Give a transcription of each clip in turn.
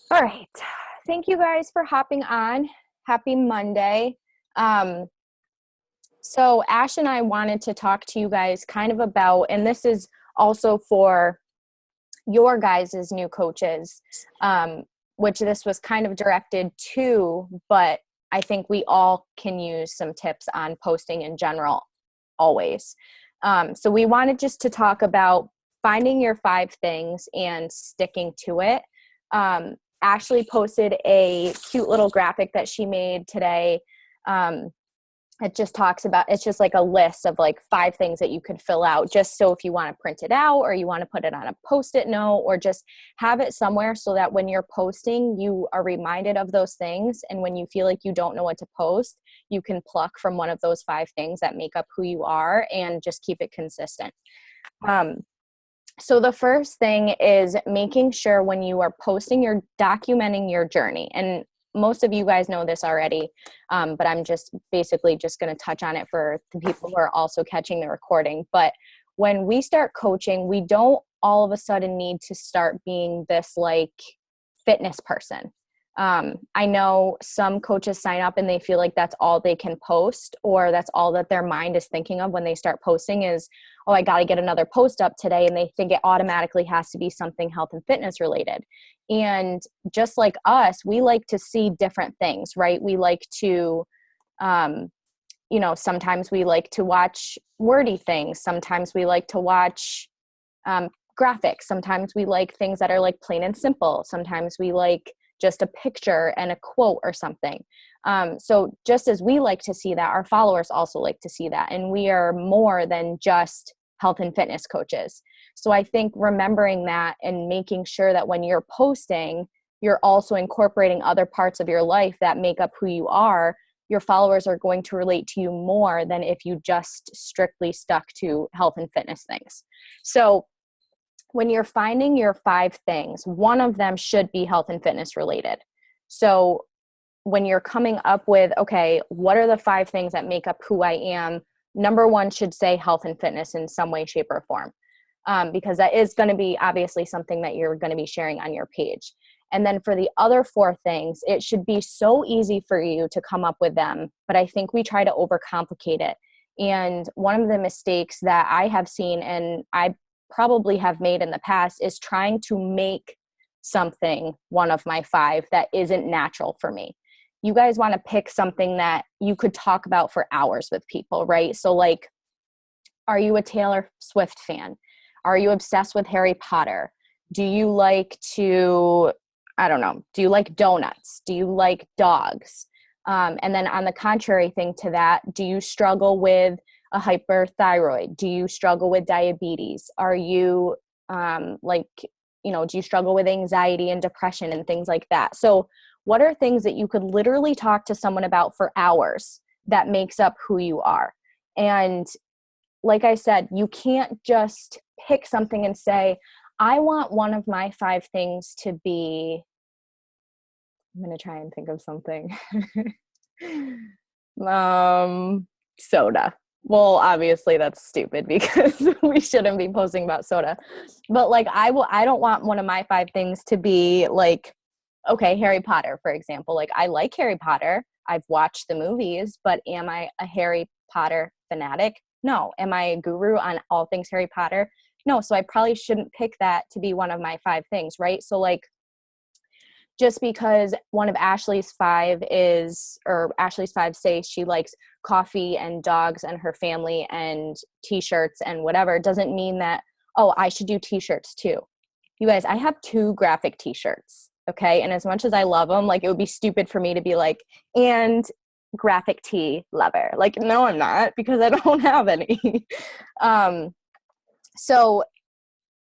All right. Thank you guys for hopping on. Happy Monday. Um, so Ash and I wanted to talk to you guys kind of about, and this is also for your guys' as new coaches, which this was kind of directed to, but I think we all can use some tips on posting in general always. So we wanted just to talk about finding your 5 things and sticking to it. Ashley posted a cute little graphic that she made today. It just talks about, it's just like a list of like 5 things that you could fill out, just so if you want to print it out or you want to put it on a Post-it note or just have it somewhere so that when you're posting, you are reminded of those things. And when you feel like you don't know what to post, you can pluck from one of those 5 things that make up who you are and just keep it consistent. So the first thing is making sure when you are posting, you're documenting your journey. And most of you guys know this already, but I'm just basically just going to touch on it for the people who are also catching the recording. But when we start coaching, we don't all of a sudden need to start being this like fitness person. I know some coaches sign up and they feel like that's all they can post, or that's all that their mind is thinking of when they start posting is, oh, I got to get another post up today. And they think it automatically has to be something health and fitness related. And just like us, we like to see different things, right? We like to, sometimes we like to watch wordy things. Sometimes we like to watch graphics. Sometimes we like things that are like plain and simple. Sometimes we like just a picture and a quote or something. So just as we like to see that, our followers also like to see that. And we are more than just health and fitness coaches. So I think remembering that and making sure that when you're posting, you're also incorporating other parts of your life that make up who you are, your followers are going to relate to you more than if you just strictly stuck to health and fitness things. So when you're finding your 5 things, one of them should be health and fitness related. So when you're coming up with, okay, what are the 5 things that make up who I am? Number one should say health and fitness in some way, shape, or form, because that is going to be obviously something that you're going to be sharing on your page. And then for the other 4 things, it should be so easy for you to come up with them, but I think we try to overcomplicate it. And one of the mistakes that I have seen, and I probably have made in the past, is trying to make something one of my 5 that isn't natural for me. You guys want to pick something that you could talk about for hours with people, right? So like, are you a Taylor Swift fan? Are you obsessed with Harry Potter? Do you like to, I don't know, do you like donuts? Do you like dogs? And then on the contrary thing to that, do you struggle with a hyperthyroid? Do you struggle with diabetes? Are you do you struggle with anxiety and depression and things like that? So what are things that you could literally talk to someone about for hours that makes up who you are? And like I said, you can't just pick something and say, I want one of my 5 things to be, I'm going to try and think of something. Soda. Well, obviously that's stupid because we shouldn't be posting about soda. But like I don't want one of my 5 things to be like, okay, Harry Potter, for example. Like I like Harry Potter. I've watched the movies, but am I a Harry Potter fanatic? No. Am I a guru on all things Harry Potter? No. So I probably shouldn't pick that to be one of my 5 things, right? So like, just because one of Ashley's 5 say she likes coffee and dogs and her family and t-shirts and whatever, doesn't mean that, oh, I should do t-shirts too. You guys, I have 2 graphic t-shirts, okay? And as much as I love them, like it would be stupid for me to be like, and graphic tee lover. Like, no, I'm not, because I don't have any. So,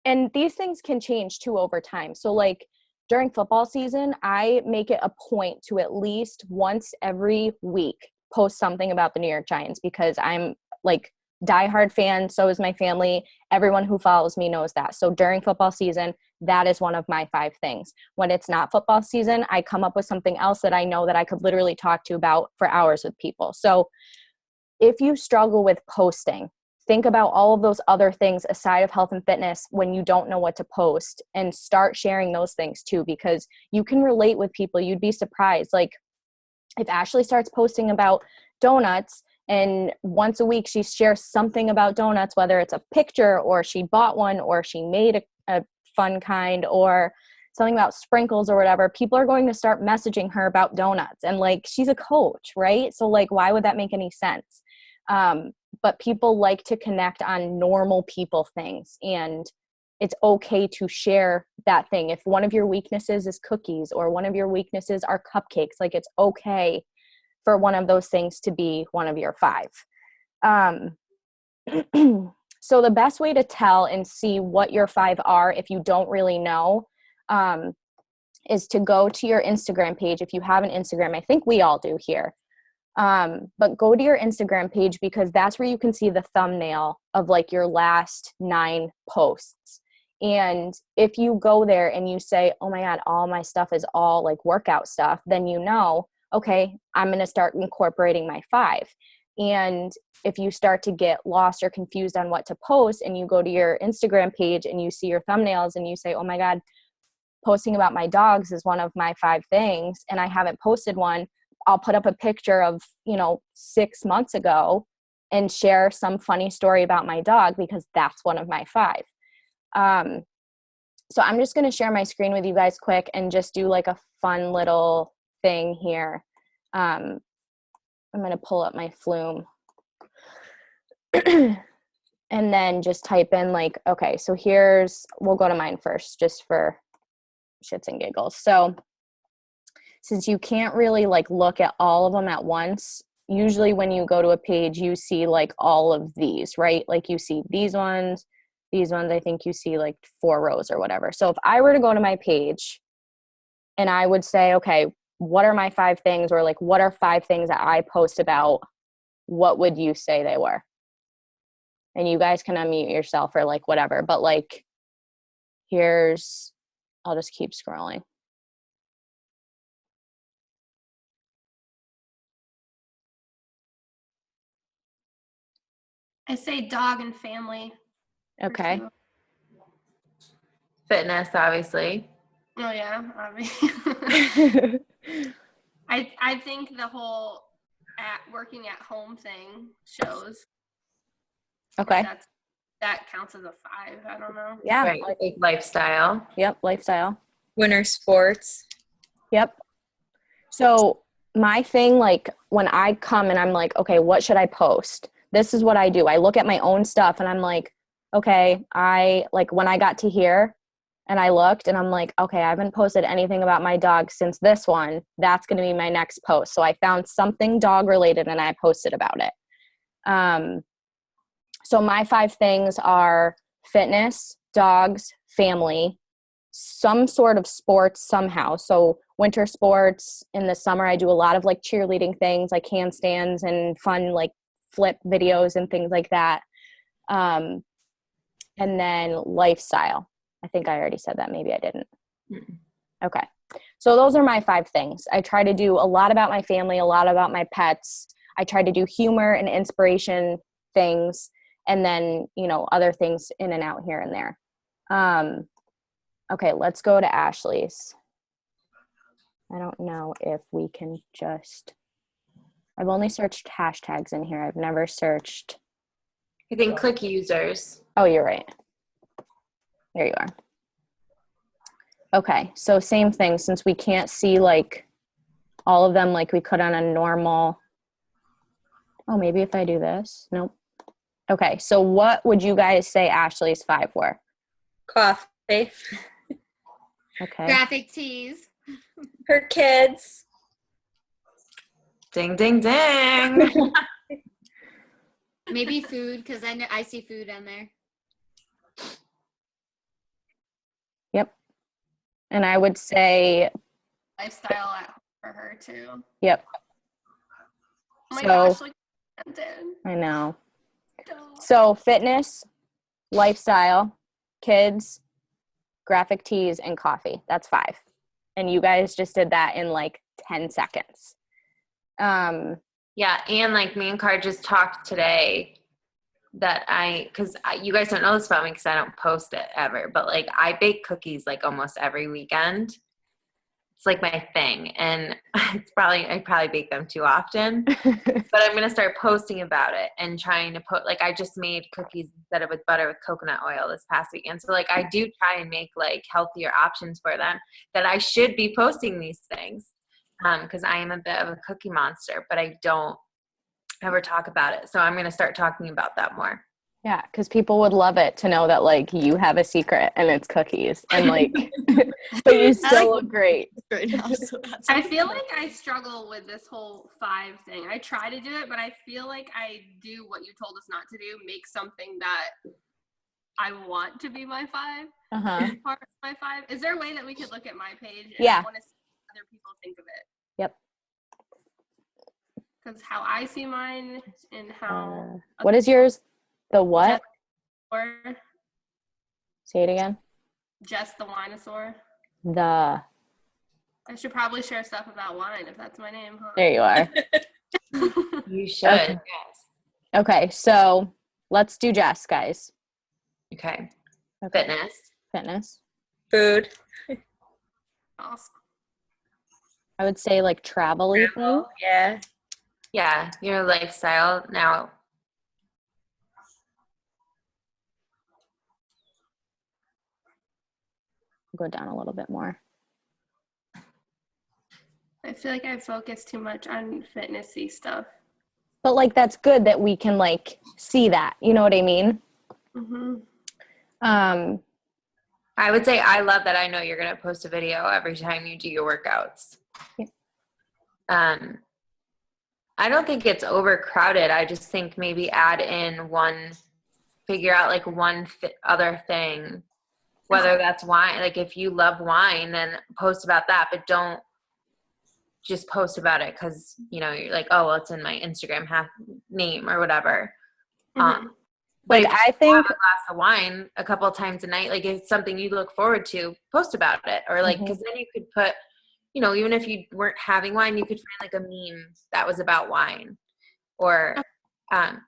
and these things can change too over time. So like, during football season, I make it a point to at least once every week post something about the New York Giants, because I'm like diehard fan. So is my family. Everyone who follows me knows that. So during football season, that is one of my 5 things. When it's not football season, I come up with something else that I know that I could literally talk to about for hours with people. So if you struggle with posting, think about all of those other things aside of health and fitness when you don't know what to post, and start sharing those things too, because you can relate with people. You'd be surprised. Like if Ashley starts posting about donuts and once a week she shares something about donuts, whether it's a picture or she bought one or she made a fun kind or something about sprinkles or whatever, people are going to start messaging her about donuts. And like, she's a coach, right? So like, why would that make any sense? But people like to connect on normal people things, and it's okay to share that thing. If one of your weaknesses is cookies or one of your weaknesses are cupcakes, like it's okay for one of those things to be one of your 5. So the best way to tell and see what your 5 are, if you don't really know, is to go to your Instagram page. If you have an Instagram, I think we all do here. But go to your Instagram page, because that's where you can see the thumbnail of like your last 9 posts. And if you go there and you say, oh my God, all my stuff is all like workout stuff, then you know, okay, I'm going to start incorporating my 5. And if you start to get lost or confused on what to post, and you go to your Instagram page and you see your thumbnails and you say, oh my God, posting about my dogs is one of my 5 things, and I haven't posted one, I'll put up a picture of, 6 months ago and share some funny story about my dog, because that's one of my 5. So I'm just going to share my screen with you guys quick and just do like a fun little thing here. I'm going to pull up my Flume and then just type in like, okay, so we'll go to mine first just for shits and giggles. So since you can't really like look at all of them at once, usually when you go to a page, you see like all of these, right? Like you see these ones, I think you see like 4 rows or whatever. So if I were to go to my page and I would say, okay, what are my 5 things, or like, what are 5 things that I post about? What would you say they were? And you guys can unmute yourself or like whatever, but like, I'll just keep scrolling. I say dog and family. Okay. Fitness, obviously. Oh yeah, I think the whole working at home thing shows. Okay. That counts as a 5. I don't know. Yeah. Right. Like lifestyle. Yep. Lifestyle. Winter sports. Yep. So my thing, like when I come and I'm like, okay, what should I post? This is what I do. I look at my own stuff and I'm like, okay, when I got to here and I looked and I'm like, okay, I haven't posted anything about my dog since this one. That's going to be my next post. So I found something dog related and I posted about it. So my 5 things are fitness, dogs, family, some sort of sports somehow. So winter sports. In the summer, I do a lot of like cheerleading things, like handstands and fun like flip videos and things like that. And then lifestyle. I think I already said that. Maybe I didn't. Okay. So those are my 5 things. I try to do a lot about my family, a lot about my pets. I try to do humor and inspiration things, and then, other things in and out here and there. Okay, let's go to Ashley's. I don't know if we can I've only searched hashtags in here. I've never searched. I think click users. Oh, you're right. There you are. Okay, so same thing, since we can't see like all of them like we could on a normal. Oh, maybe if I do this. Nope. Okay, so what would you guys say Ashley's 5 were? Coffee. Okay. Graphic tees. Her kids. Ding, ding, ding. Maybe food, because I see food on there. Yep. And I would say Lifestyle for her too. yep. Oh my So, gosh, look at that. I know. So fitness, lifestyle, kids, graphic tees, and coffee. That's 5. And you guys just did that in like 10 seconds. Yeah, and like me and Car just talked today. because you guys don't know this about me because I don't post it ever, but like I bake cookies like almost every weekend. It's like my thing, and I probably bake them too often, but I'm gonna start posting about it and trying to put, like, I just made cookies instead of with butter with coconut oil this past weekend. So like I do try and make like healthier options for them, that I should be posting these things, because I am a bit of a cookie monster, but I don't ever talk about it. So I'm gonna start talking about that more. Yeah, because people would love it to know that like you have a secret and it's cookies and like, but you still look great. Right now, so that's I feel like I struggle with this whole 5 thing. I try to do it, but I feel like I do what you told us not to do, make something that I want to be my 5. Part of my 5. Is there a way that we could look at my page? And Yeah. I want to see what other people think of it. Yep. Because how I see mine and how. What is yours? The what? Or Say it again. just the Winosaur. The. I should probably share stuff about wine if that's my name, huh? There you are. You should. Okay. Yes. Okay, so let's do Jess, guys. Okay. Okay. Fitness. Food. Awesome. I would say like travel-y thing. Yeah. Yeah. Your lifestyle now. Go down a little bit more. I feel like I focus too much on fitnessy stuff. But like that's good that we can like see that. You know what I mean? Mm-hmm. I would say I love that I know you're going to post a video every time you do your workouts. Yeah. I don't think it's overcrowded. I just think maybe figure out like one other thing, whether that's wine. Like if you love wine, then post about that, but don't just post about it because, you know, you're like, oh, well, it's in my Instagram name or whatever. Mm-hmm. But Like if you I think have a glass of wine a couple of times a night, like it's something you look forward to, post about it. Or like, because then you could put, you know, even if you weren't having wine, you could find like a meme that was about wine. Or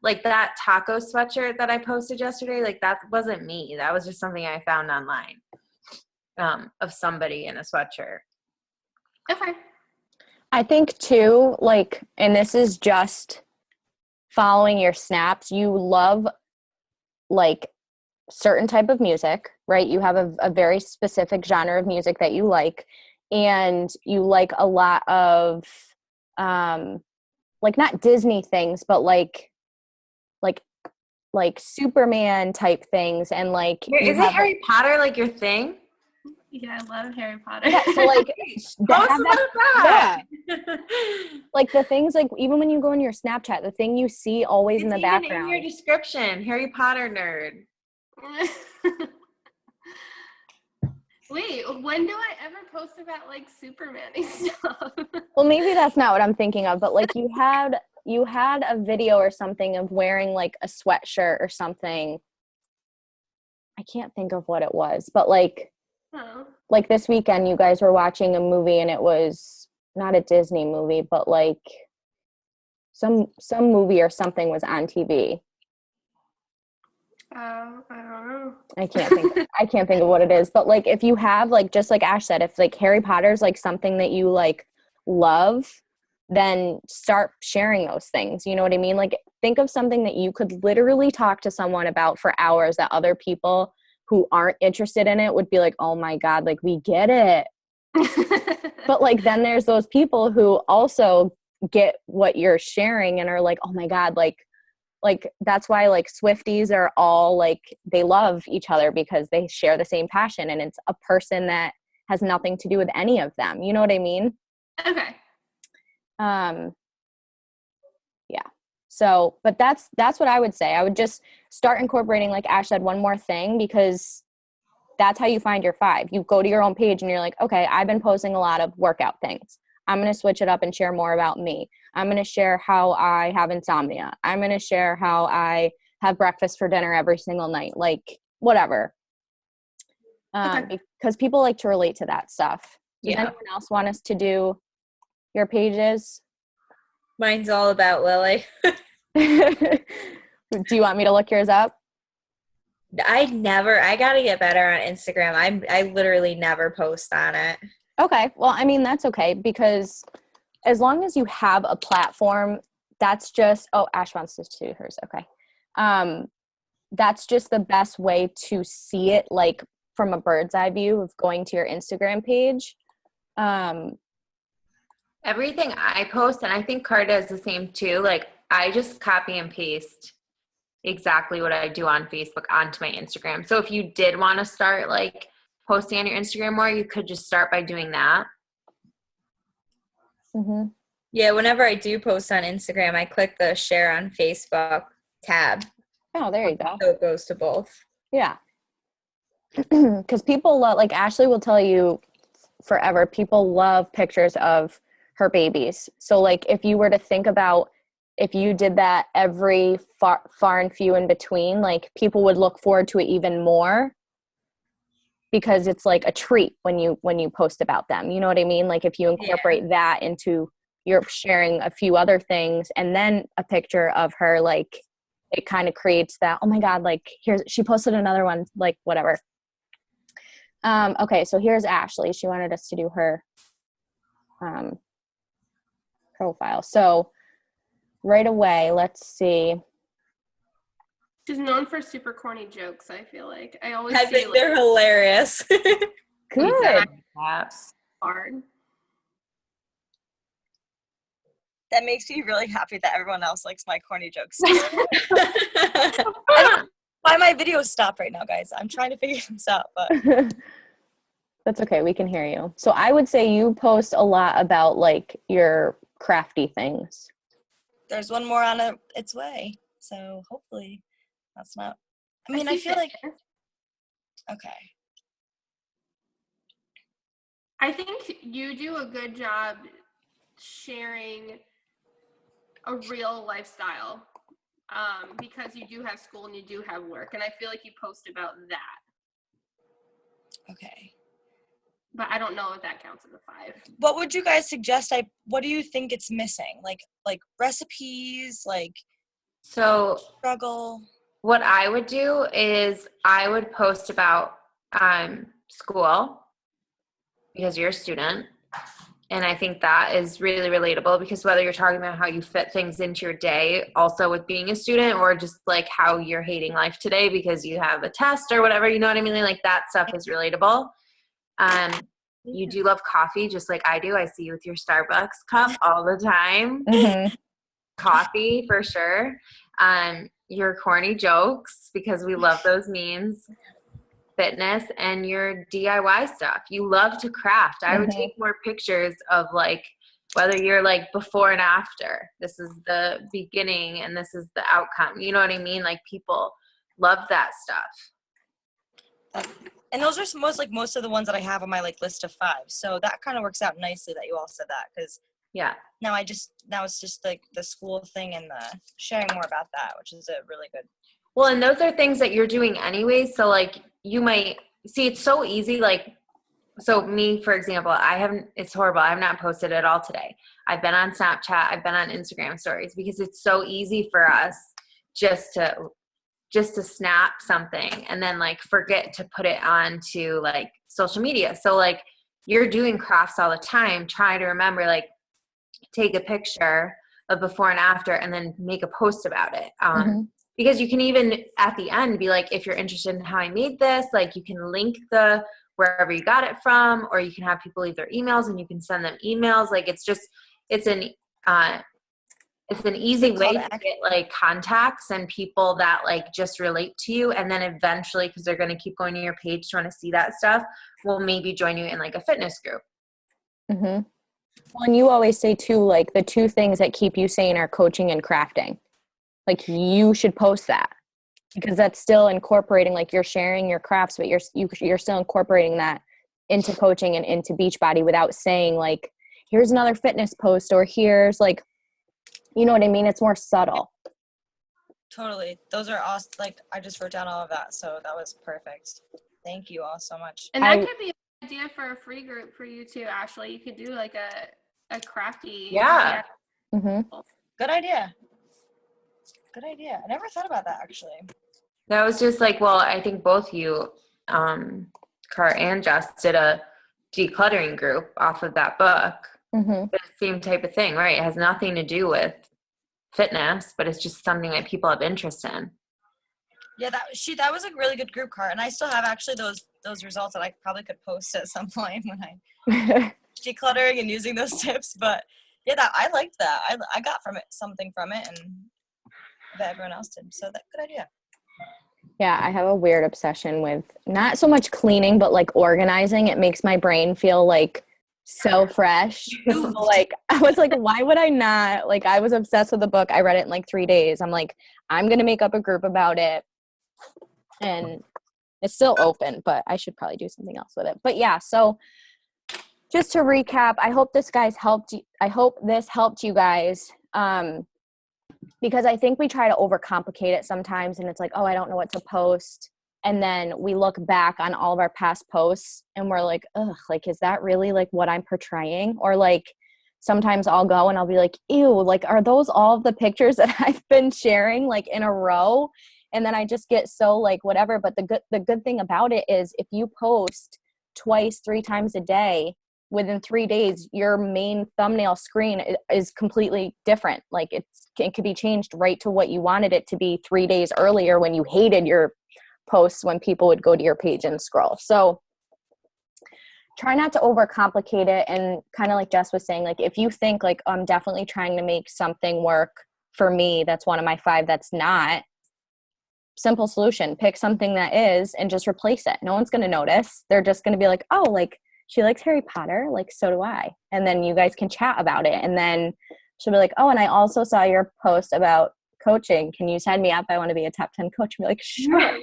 like that taco sweatshirt that I posted yesterday, like that wasn't me. That was just something I found online of somebody in a sweatshirt. Okay. I think too, like, and this is just following your snaps, you love like certain type of music, right? You have a very specific genre of music that you like, and you like a lot of like not Disney things, but like Superman type things, and like Is it Harry Potter like your thing? Yeah, I love Harry Potter. Yeah, so like Post about that. Yeah. Like the things, like even when you go in your Snapchat, the thing you see always in the even background. in your description, Harry Potter nerd. Wait, when do I ever post about like Superman-y stuff? Well, maybe that's not what I'm thinking of, but like you had a video or something of wearing like a sweatshirt or something. I can't think of what it was, but like like this weekend you guys were watching a movie and it was not a Disney movie, but like some movie or something was on TV. I don't know. I can't think of what it is, but like if you have like, just like Ash said, if like Harry Potter's like something that you like love, then start sharing those things. You know what I mean? Like think of something that you could literally talk to someone about for hours that other people who aren't interested in it would be like, oh my God, like we get it. But like then there's those people who also get what you're sharing and are like, oh my God, like that's why like Swifties are all like, they love each other because they share the same passion, and it's a person that has nothing to do with any of them. You know what I mean? Okay. Yeah. So, but that's what I would say. I would just start incorporating, like Ash said, one more thing, because that's how you find your 5. You go to your own page and you're like, okay, I've been posting a lot of workout things. I'm going to switch it up and share more about me. I'm going to share how I have insomnia. I'm going to share how I have breakfast for dinner every single night, like whatever. Because people like to relate to that stuff. Does anyone else want us to do your pages? Mine's all about Lily. Do you want me to look yours up? I gotta get better on Instagram. I literally never post on it. Okay. Well, I mean, that's okay because as long as you have a platform, that's just, oh, Ash wants to do hers. Okay. That's just the best way to see it, like from a bird's eye view of going to your Instagram page. Everything I post, and I think Carta is the same too, like I just copy and paste exactly what I do on Facebook onto my Instagram. So if you did want to start like posting on your Instagram more, you could just start by doing that. Mm-hmm. Yeah, whenever I do post on Instagram, I click the share on Facebook tab. Oh, there you go. So it goes to both. Yeah. Because people love, like Ashley will tell you forever, people love pictures of her babies. So like if you were to think about if you did that every far and few in between, like people would look forward to it even more because it's like a treat when you post about them. You know what I mean? Like if you incorporate that into your sharing a few other things and then a picture of her, like it kind of creates that, oh my God, like she posted another one, like whatever. Okay, so here's Ashley. She wanted us to do her profile. So right away, let's see. She's known for super corny jokes, I feel like. I think they're hilarious. Good. Hard. That makes me really happy that everyone else likes my corny jokes. Why my videos stop right now, guys? I'm trying to figure this out, but that's okay. We can hear you. So I would say you post a lot about like your crafty things. There's one more on its way. So hopefully that's not, I feel like, okay. I think you do a good job sharing a real lifestyle because you do have school and you do have work. And I feel like you post about that. Okay. But I don't know if that counts as a 5. What would you guys suggest? What do you think it's missing? Like recipes, so struggle? What I would do is I would post about school because you're a student. And I think that is really relatable because whether you're talking about how you fit things into your day also with being a student or just like how you're hating life today because you have a test or whatever, you know what I mean? Like that stuff is relatable. You do love coffee just like I do. I see you with your Starbucks cup all the time. Mm-hmm. Coffee for sure. Your corny jokes because we love those memes. Fitness and your DIY stuff. You love to craft. I would take more pictures of like whether you're like before and after. This is the beginning and this is the outcome. You know what I mean? Like people love that stuff. And those are most of the ones that I have on my list of 5. So that kind of works out nicely that you all said that because now it's just like the school thing and the sharing more about that, which is a really good. Well, and those are things that you're doing anyways. So like you might see it's so easy. Like, so me, for example, it's horrible. I have not posted at all today. I've been on Snapchat. I've been on Instagram stories because it's so easy for us just to snap something and then like forget to put it onto like social media. So like you're doing crafts all the time. Try to remember, like take a picture of before and after and then make a post about it. Because you can even at the end be like, if you're interested in how I made this, like you can link wherever you got it from, or you can have people leave their emails and you can send them emails. Like it's an easy way to get like contacts and people that like just relate to you. And then eventually, because they're going to keep going to your page to want to see that stuff, will maybe join you in like a fitness group. Mm-hmm. Well, and you always say too, like the 2 things that keep you sane are coaching and crafting. Like you should post that because that's still incorporating, like you're sharing your crafts, but you're still incorporating that into coaching and into Beachbody without saying like, here's another fitness post or here's like, you know what I mean? It's more subtle. Totally. Those are awesome. Like I just wrote down all of that. So that was perfect. Thank you all so much. And that could be an idea for a free group for you too, Ashley. You could do like a crafty. Yeah. Mm-hmm. Good idea. Good idea. I never thought about that actually. That was just like, well, I think both you, Car and Jess, did a decluttering group off of that book. Mm-hmm. The same type of thing, right? It has nothing to do with fitness, but it's just something that people have interest in. Yeah, that was a really good group, Car, and I still have actually those results that I probably could post at some point when I decluttering and using those tips. But yeah, I liked that. I got something from it, and that everyone else did. So that's a good idea. Yeah, I have a weird obsession with not so much cleaning, but like organizing. It makes my brain feel like so fresh. So, like, I was like, why would I not? Like, I was obsessed with the book. I read it in like 3 days. I'm like, I'm going to make up a group about it. And it's still open, but I should probably do something else with it. But yeah, so just to recap, I hope this helped you guys. Because I think we try to overcomplicate it sometimes, and it's like, oh, I don't know what to post. And then we look back on all of our past posts and we're like, ugh, like, is that really like what I'm portraying? Or like, sometimes I'll go and I'll be like, ew, like, are those all of the pictures that I've been sharing like in a row? And then I just get so like whatever. But the good thing about it is if you post twice, 3 times a day, within 3 days, your main thumbnail screen is completely different. Like it could be changed right to what you wanted it to be 3 days earlier when you hated your posts when people would go to your page and scroll. So try not to overcomplicate it. And kind of like Jess was saying, like if you think like, I'm definitely trying to make something work for me, that's one of my 5 that's not, simple solution, pick something that is and just replace it. No one's going to notice. They're just going to be like, oh, like she likes Harry Potter, like so do I. And then you guys can chat about it. And then she'll be like, oh, and I also saw your post about coaching. Can you sign me up? I want to be a top 10 coach. And be like, sure.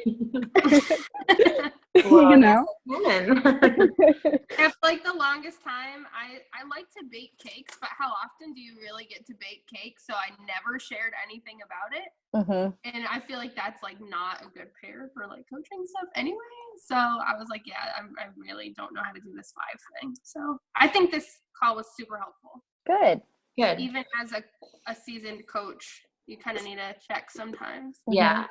Well, you know? For like the longest time, I like to bake cakes, but how often do you really get to bake cakes? So I never shared anything about it. Mm-hmm. And I feel like that's like not a good pair for like coaching stuff anyway. So I was like, yeah, I really don't know how to do this 5 thing. So I think this call was super helpful. Good. Even as a seasoned coach, you kind of need to check sometimes. Yeah.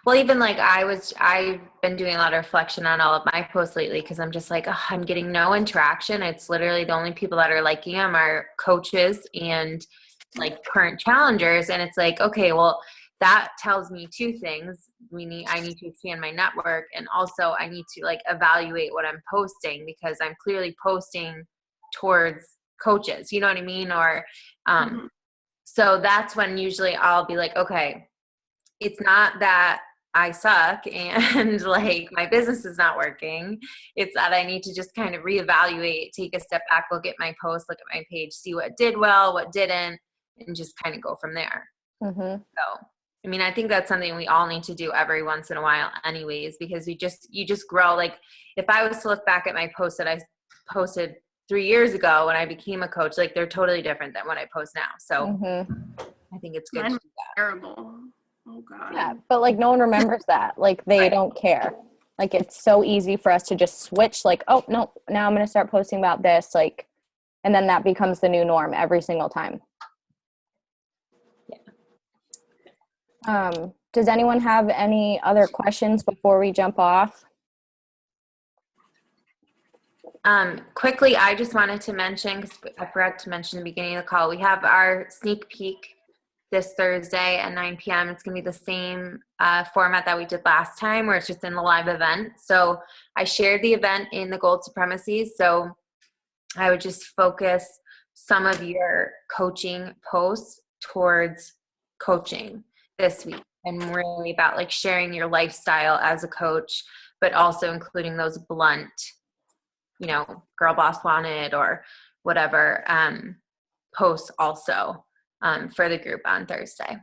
Well, even like I've been doing a lot of reflection on all of my posts lately because I'm just like, oh, I'm getting no interaction. It's literally the only people that are liking them are coaches and like current challengers. And it's like, okay, well, that tells me 2 things. I need to expand my network, and also I need to like evaluate what I'm posting because I'm clearly posting towards coaches. You know what I mean? Or so that's when usually I'll be like, okay, it's not that I suck and like my business is not working. It's that I need to just kind of reevaluate, take a step back, look at my post, look at my page, see what did well, what didn't, and just kind of go from there. Mm-hmm. So, I mean, I think that's something we all need to do every once in a while anyways, because you just grow. Like if I was to look back at my posts that I posted 3 years ago when I became a coach, like they're totally different than what I post now. So I think it's good to do that. Terrible. Oh God. Yeah, but like no one remembers that. Like they don't care. Like it's so easy for us to just switch. Like, oh no, now I'm going to start posting about this. Like, and then that becomes the new norm every single time. Yeah. Does anyone have any other questions before we jump off? Quickly, I just wanted to mention, because I forgot to mention at the beginning of the call, we have our sneak peek this Thursday at 9 p.m. It's going to be the same format that we did last time, where it's just in the live event. So I shared the event in the Gold Supremacies. So I would just focus some of your coaching posts towards coaching this week, and really about like sharing your lifestyle as a coach, but also including those blunt, you know, girl boss wanted or whatever posts also for the group on Thursday.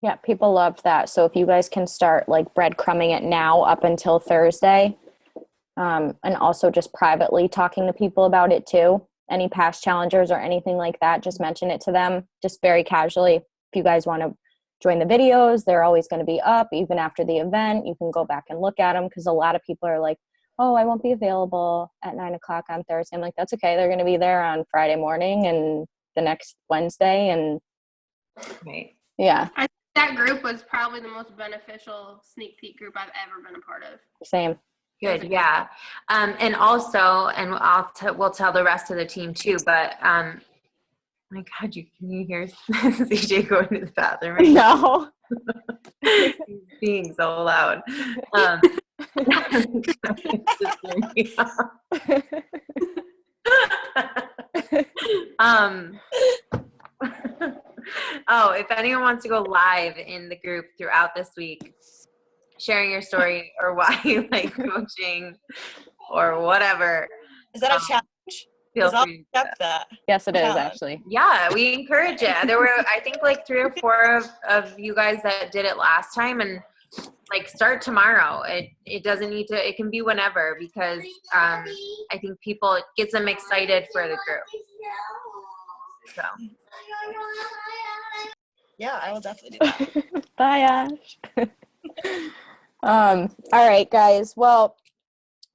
Yeah, people loved that. So if you guys can start like breadcrumbing it now up until Thursday, and also just privately talking to people about it too. Any past challengers or anything like that, just mention it to them just very casually. If you guys want to join the videos, they're always going to be up even after the event. You can go back and look at them because a lot of people are like, oh, I won't be available at 9:00 on Thursday. I'm like, that's okay. They're going to be there on Friday morning and the next Wednesday. And right. Yeah. I That group was probably the most beneficial sneak peek group I've ever been a part of. Same. Good, yeah. And also, and we'll tell the rest of the team too, but my God, can you hear CJ going to the bathroom right now? He's being so loud. Oh, if anyone wants to go live in the group throughout this week, sharing your story or why you like coaching or whatever. Is that a challenge? Feel free I'll accept that. Yes, it is actually. Yeah, we encourage it. There were, I think, like 3 or 4 of you guys that did it last time, and like start tomorrow. It doesn't need to. It can be whenever, because I think it gets them excited for the group. So. Yeah, I will definitely do that. Bye, Ash. All right, guys. Well,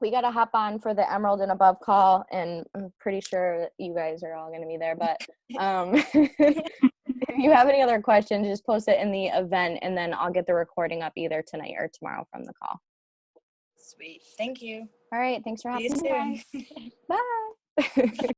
we got to hop on for the Emerald and Above call, and I'm pretty sure that you guys are all going to be there. But if you have any other questions, just post it in the event, and then I'll get the recording up either tonight or tomorrow from the call. Sweet. Thank you. All right. Thanks for having me, guys. Bye.